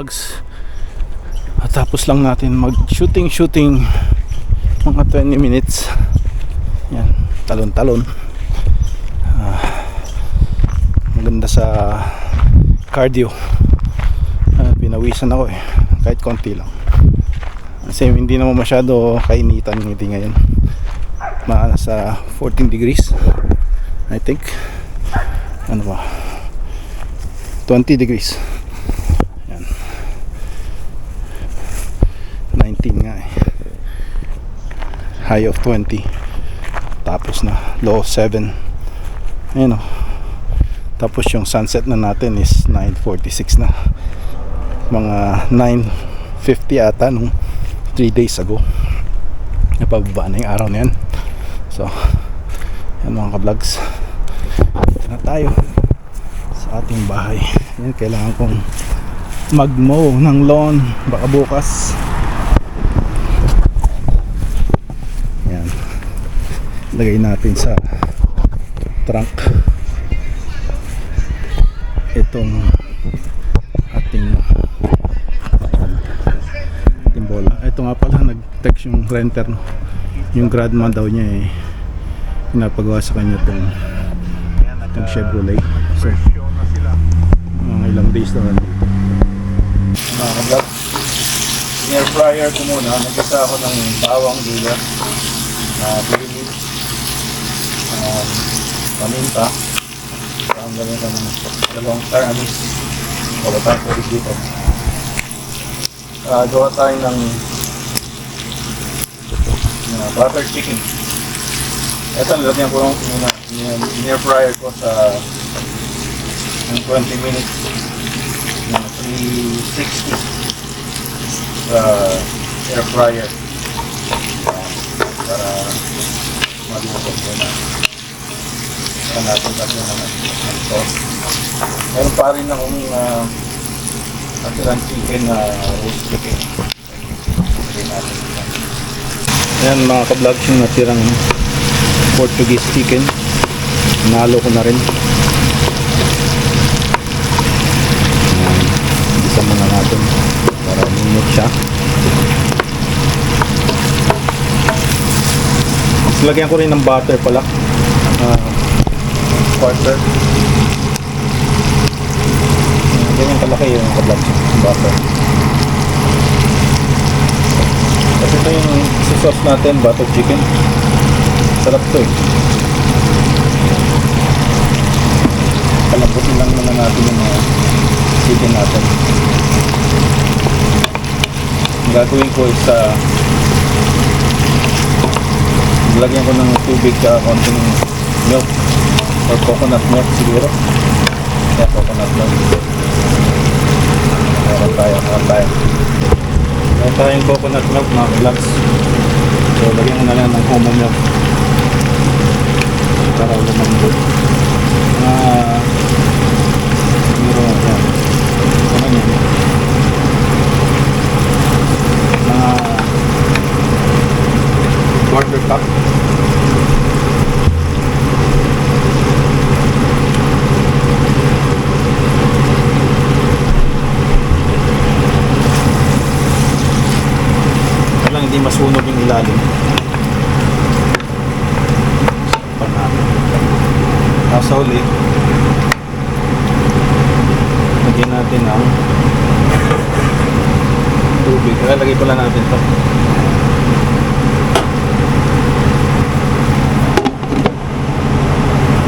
vlogs. At tapos lang natin mag shooting mga 20 minutes. Yan, talon-talon. Maganda sa cardio. Pinawisan ako kahit konti lang. Kasi hindi naman masyado kainitan ngiti ngayon. Nasa 14 degrees I think. Ano ba? 20 degrees. Yan. 19 nga High of 20. Tapos na low 7. Ayun o. Tapos yung sunset na natin is 9:46 na. Mga 9:50 ata nung 3 days ago. Napababa na yung araw na yan. So yan mga ka-vlogs, ito na tayo sa ating bahay. Yan, kailangan kong mag-mow ng lawn baka bukas. Yan, lagay natin sa trunk itong ating bola. Ito nga pala, nag-text yung renter, no? Yung grandma daw niya pinapagawa sa kanya itong Chevrolet. So ilang days na nandito. Mga ka-vlog, air fryer ko muna. Nagkita ako ng bawang dila na pilimit, paminta. Ang gawin ka ng dalawang anis o batang kulit dito. Gawa tayo ng butter chicken. Ito, nilagyan ko yung air fryer ko sa 20 minutes na 360 sa air fryer para maluto ko na. Saka natin lagyan ng sauce. Meron pa rin akong natirang chicken na roast chicken. Ayan mga ka-vlogs, yung natirang Portuguese chicken, nalo ko na rin. Isa muna natin para minute siya. Lagyan ko rin ng butter pala, quarter. Ganyan kalaki yung ka-vlogs, butter. Kasi ito yung sauce natin, butter chicken. Sarap to Palambutin lang naman natin yung chicken natin. Ang gagawin ko is lagyan ko ng tubig ka konting milk or coconut milk siguro. Yeah, coconut milk. Meron tayo. Meron tayong coconut milk mga vlogs. So lagyan ko na lang ng coconut milk para lumambot. Siguro yan. Ano yan? Quarter cup. Kailang hindi masunog yung ilalim. Sa uli, lagyan natin ang tubig. Lagay pala natin ito.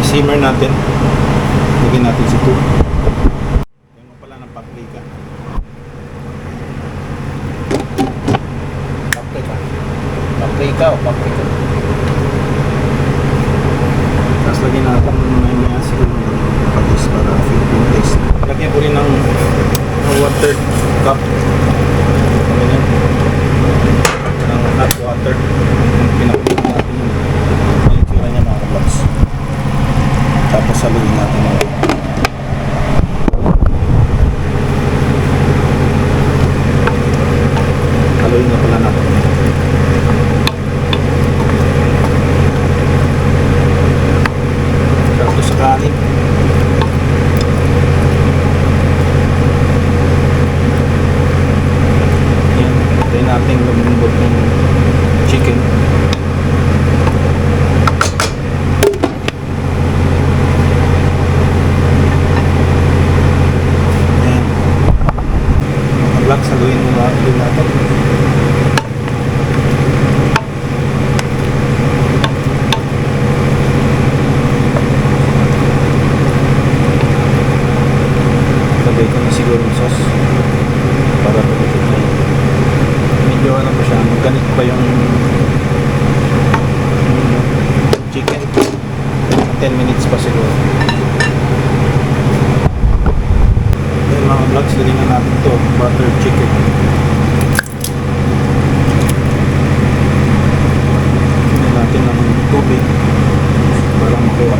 Simmer natin. Lagyan natin si tubig. Lagyan mo pala ng paprika. Paprika. Tapos lagyan natin siguro patis para Philippine taste. Lagyan ko rin ng 1/3 cup ng hot water. Pinakulit natin yung itsura niya mga vlogs. Tapos saluin natin haluin na pala natin. Sa kanin. 10 minutes pa siguro. Yan mga vlogs, lagyan na natin to, butter chicken. Lagyan natin ng tubig para makuha.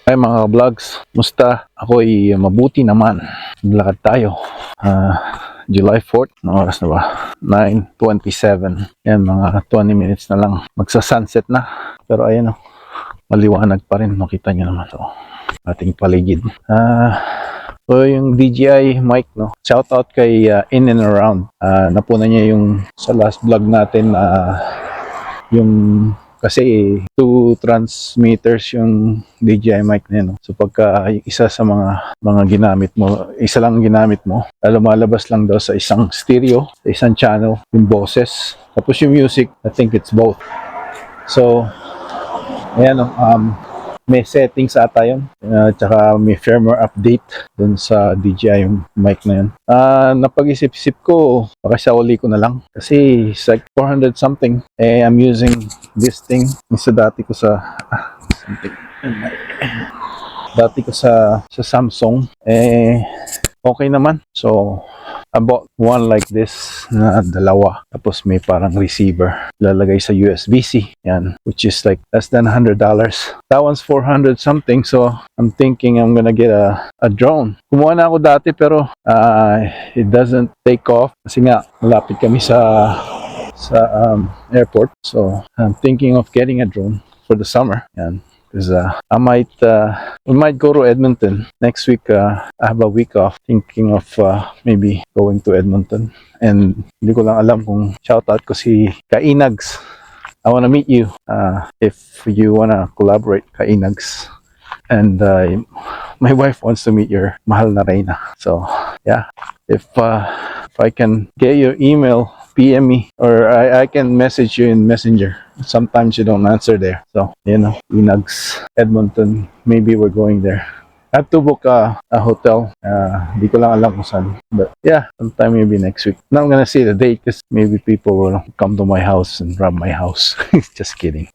Hi mga vlogs, musta? Ako ay mabuti naman. Maglakad tayo. July 4th, mga oras na ba? 9:27. Yan, mga 20 minutes na lang. Magsa-sunset na. Pero ayan o, maliwanag pa rin. Makita nyo naman ito. Ating paligid. So yung DJI mic, no? Shout out kay In and Around. Napunan niya yung sa last vlog natin yung kasi 2 transmitters yung DJI mic na yun. No? So pagka isa sa mga ginamit mo, isa lang ginamit mo, lumalabas lang daw sa isang stereo, sa isang channel, yung boses. Tapos yung music, I think it's both. So, ayan o, may settings ata yun. Tsaka may firmware update dun sa DJI yung mic na yun. Napag-isip-isip ko, baka sa uli ko na lang. Kasi it's like 400 something. I'm using this thing. Isa dati ko sa Samsung. Okay naman. So, I bought one like this na dalawa. Tapos may parang receiver. Lalagay sa USB-C. Yan. Which is like less than $100. That one's 400 something. So, I'm thinking I'm gonna get a drone. Kumuha na ako dati pero it doesn't take off. Kasi nga, malapit kami sa airport. So, I'm thinking of getting a drone for the summer. Yan. Because we might go to Edmonton next week. I have a week off, thinking of maybe going to Edmonton. And hindi ko lang alam kung shoutout ko si Kainags. I wanna meet you if you wanna collaborate, Kainags. And my wife wants to meet your mahal na Reyna. So yeah, if I can get your email, PM me, or I can message you in Messenger. Sometimes you don't answer there. So, you know, Inags, Edmonton, maybe we're going there. I have to book a hotel. Di ko lang alam kung saan. But yeah, sometime maybe next week. Now I'm gonna see the date because maybe people will come to my house and rob my house. Just kidding.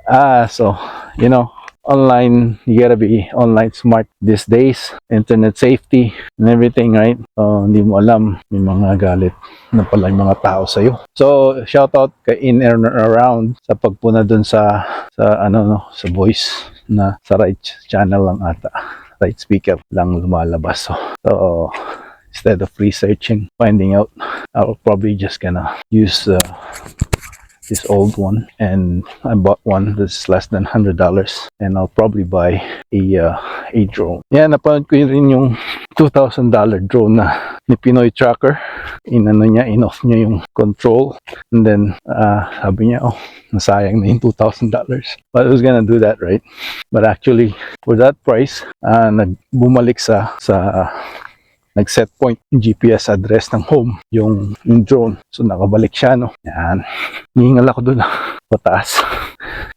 So, you know, online, you gotta be online smart these days. Internet safety and everything, right? Hindi mo alam, may mga galit na pala yung mga tao sa'yo. So, shout out kay In and Around sa pagpuna dun sa voice na sa right channel lang ata. Right speaker lang lumalabas. So instead of researching, finding out, I'll probably just gonna use this old one, and I bought one that's less than $100, and I'll probably buy a drone. Yeah, napanood ko rin yung $2,000 drone na ni Pinoy Tracker. In-off niya yung control, and then sabi niya, oh, nasayang na yung $2,000. But I was gonna do that, right? But actually, for that price, bumalik sa nag-set point yung GPS address ng home, yung drone. So, nakabalik siya, no? Yan. Hihingal ako dun. Pataas.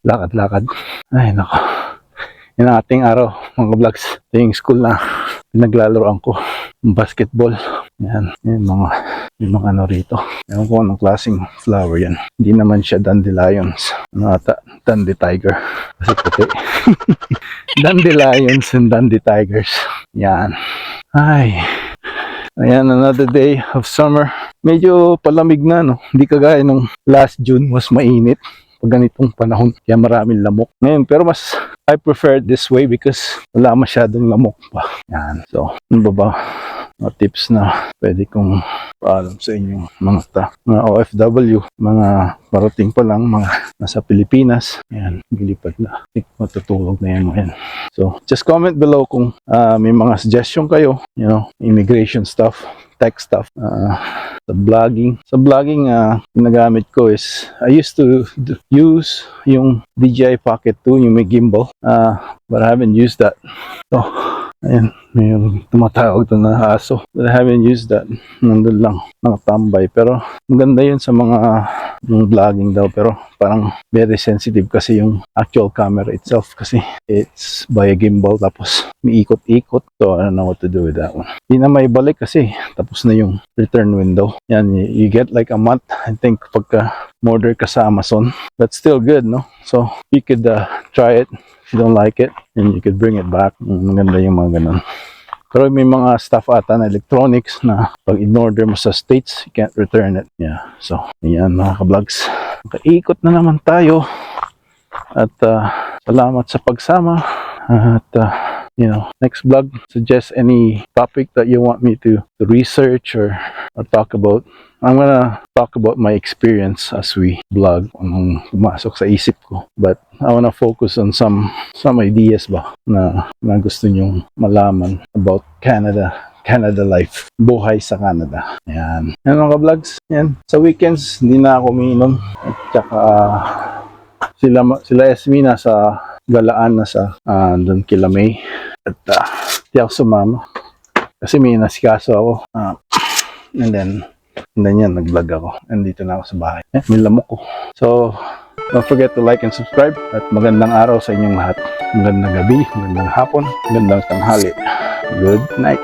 Lakad-lakad. Ay, nako. Yan ang ating araw, mga vlogs. Ito yung school na pinaglalaroan ko. Yung basketball. Yan. Yung mga ano rito. Ewan ko anong klaseng flower yan. Hindi naman siya dandelions. Dundee Tiger. Kasi puti. Dundee Lions and Dundee Tigers. Yan. Ay. Ayan, another day of summer. Medyo palamig na, no? Hindi kagaya nung last June, mas mainit pag ganitong panahon. Kaya maraming lamok. Ngayon, pero mas I prefer it this way because wala masyadong lamok pa. Yan. So, ano ba? Mga tips na pwede kong paalam sa inyo mga OFW, mga parating pa lang, mga nasa Pilipinas. Ayan, gilipad na. Matutulog na yan mga yan. So, just comment below kung may mga suggestion kayo, you know, immigration stuff, tech stuff, sa vlogging. Sa vlogging, ginagamit ko is, I used to use yung DJI Pocket 2, yung may gimbal, but I haven't used that. So, ayan, may tumatawag doon na aso. But I haven't used that. Nandun lang, nakatambay. Pero maganda yun sa mga vlogging daw. Pero parang very sensitive kasi yung actual camera itself. Kasi it's by a gimbal. Tapos may ikot-ikot. So I don't know what to do with that one. Hindi na may balik kasi tapos na yung return window. Yan, you get like a month. I think pagka order ka sa Amazon. But still good, no? So you could try it. If you don't like it, and you could bring it back. Maganda yung mga ganun. Pero may mga stuff ata na electronics na pag in-order mo sa States, you can't return it. Yeah. So, ayan mga ka-vlogs. Nakaikot na naman tayo. At salamat sa pagsama. At you know, next vlog, suggest any topic that you want me to research or talk about. I'm gonna talk about my experience as we vlog, anong pumasok sa isip ko. But I wanna focus on some ideas ba na gusto nyong malaman about Canada life. Buhay sa Canada. Ayan. Yan mga vlogs. Yan. Sa weekends, hindi na ako umiinom. At saka sila Esmina sa galaan na sa doon kila May. At di ako sumama. Kasi may nasikaso ako. And then yan, nag-vlog ako. Nandito na ako sa bahay. May lamok ko. So, don't forget to like and subscribe. At magandang araw sa inyong lahat. Magandang gabi, magandang hapon, magandang tanghali. Good night.